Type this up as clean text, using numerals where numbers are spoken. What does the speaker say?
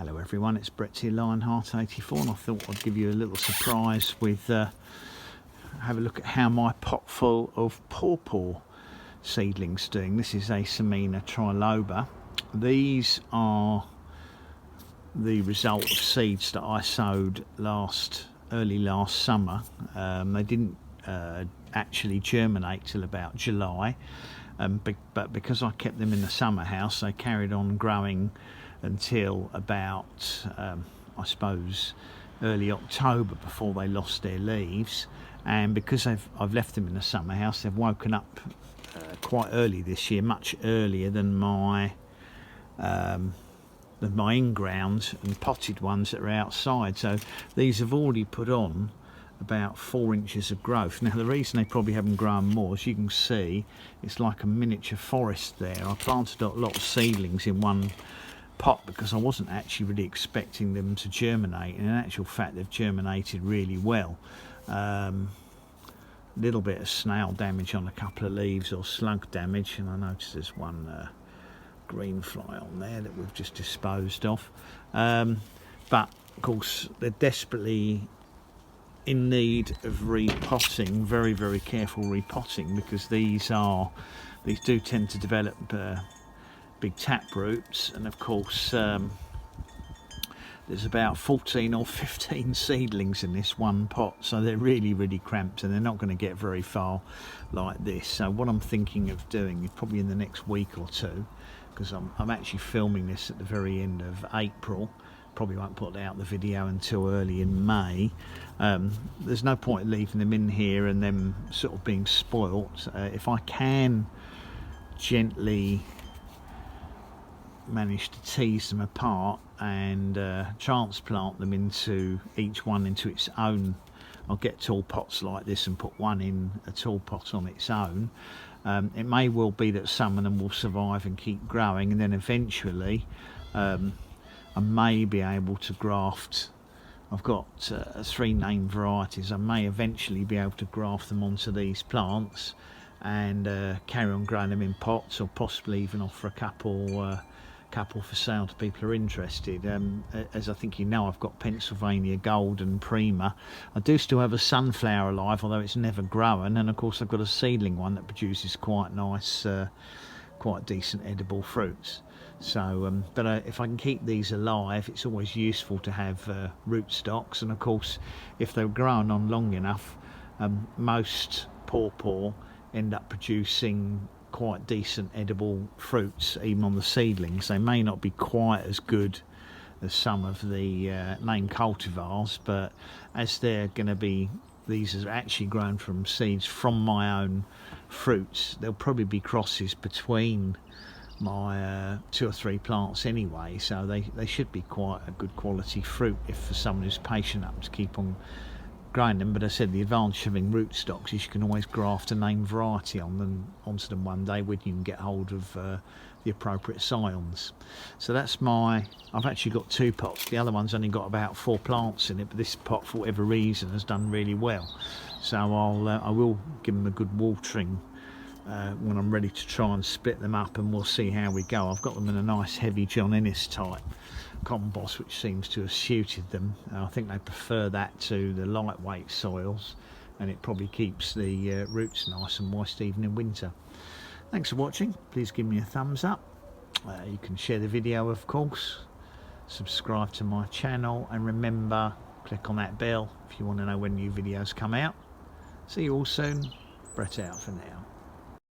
Hello everyone, it's Brett here, Lionheart84, and I thought I'd give you a little surprise with have a look at how my pot full of Pawpaw seedlings doing. This is Asimina Triloba. These are the result of seeds that I sowed early last summer. They didn't actually germinate till about July, but because I kept them in the summer house, they carried on growing until about I suppose early October before they lost their leaves. And because I've left them in the summer house, they've woken up quite early this year, much earlier than my in-ground and potted ones that are outside. So these have already put on about 4 inches of growth. Now the reason they probably haven't grown more, as you can see, it's like a miniature forest there. I planted a lot of seedlings in one pot because I wasn't actually really expecting them to germinate, and in actual fact they've germinated really well. Little bit of snail damage on a couple of leaves, or slug damage, and I noticed there's one green fly on there that we've just disposed of, but of course they're desperately in need of repotting, very careful repotting, because these do tend to develop big tap roots, and of course there's about 14 or 15 seedlings in this one pot, so they're really cramped and they're not going to get very far like this. So what I'm thinking of doing is probably in the next week or two, because I'm actually filming this at the very end of April, probably won't put out the video until early in May. There's no point in leaving them in here and them sort of being spoilt. If I can gently manage to tease them apart and transplant them into each one into its own, I'll get tall pots like this and put one in a tall pot on its own. It may well be that some of them will survive and keep growing, and then eventually I may be able to graft. I've got 3 named varieties. I may eventually be able to graft them onto these plants and carry on growing them in pots, or possibly even offer a couple for sale to people who are interested. As I think you know, I've got Pennsylvania Gold and Prima. I do still have a sunflower alive, although it's never grown, and of course I've got a seedling one that produces quite nice, quite decent edible fruits. So but if I can keep these alive, it's always useful to have root stocks, and of course if they're grown on long enough, most Pawpaw end up producing quite decent edible fruits even on the seedlings. They may not be quite as good as some of the named cultivars, but as they're going to be, these are actually grown from seeds from my own fruits, there'll probably be crosses between my 2 or 3 plants anyway, so they should be quite a good quality fruit if for someone who's patient enough to keep on growing them. But I said the advantage of having root stocks is you can always graft a named variety onto them one day when you can get hold of the appropriate scions. So that's I've actually got 2 pots. The other one's only got about 4 plants in it, but this pot for whatever reason has done really well. So I will give them a good watering when I'm ready to try and split them up, and we'll see how we go. I've got them in a nice heavy John Ennis type compost, which seems to have suited them. I think they prefer that to the lightweight soils, and it probably keeps the roots nice and moist even in winter. Thanks for watching. Please give me a thumbs up. You can share the video, of course, subscribe to my channel, and remember, click on that bell if you want to know when new videos come out. See you all soon. Brett out for now.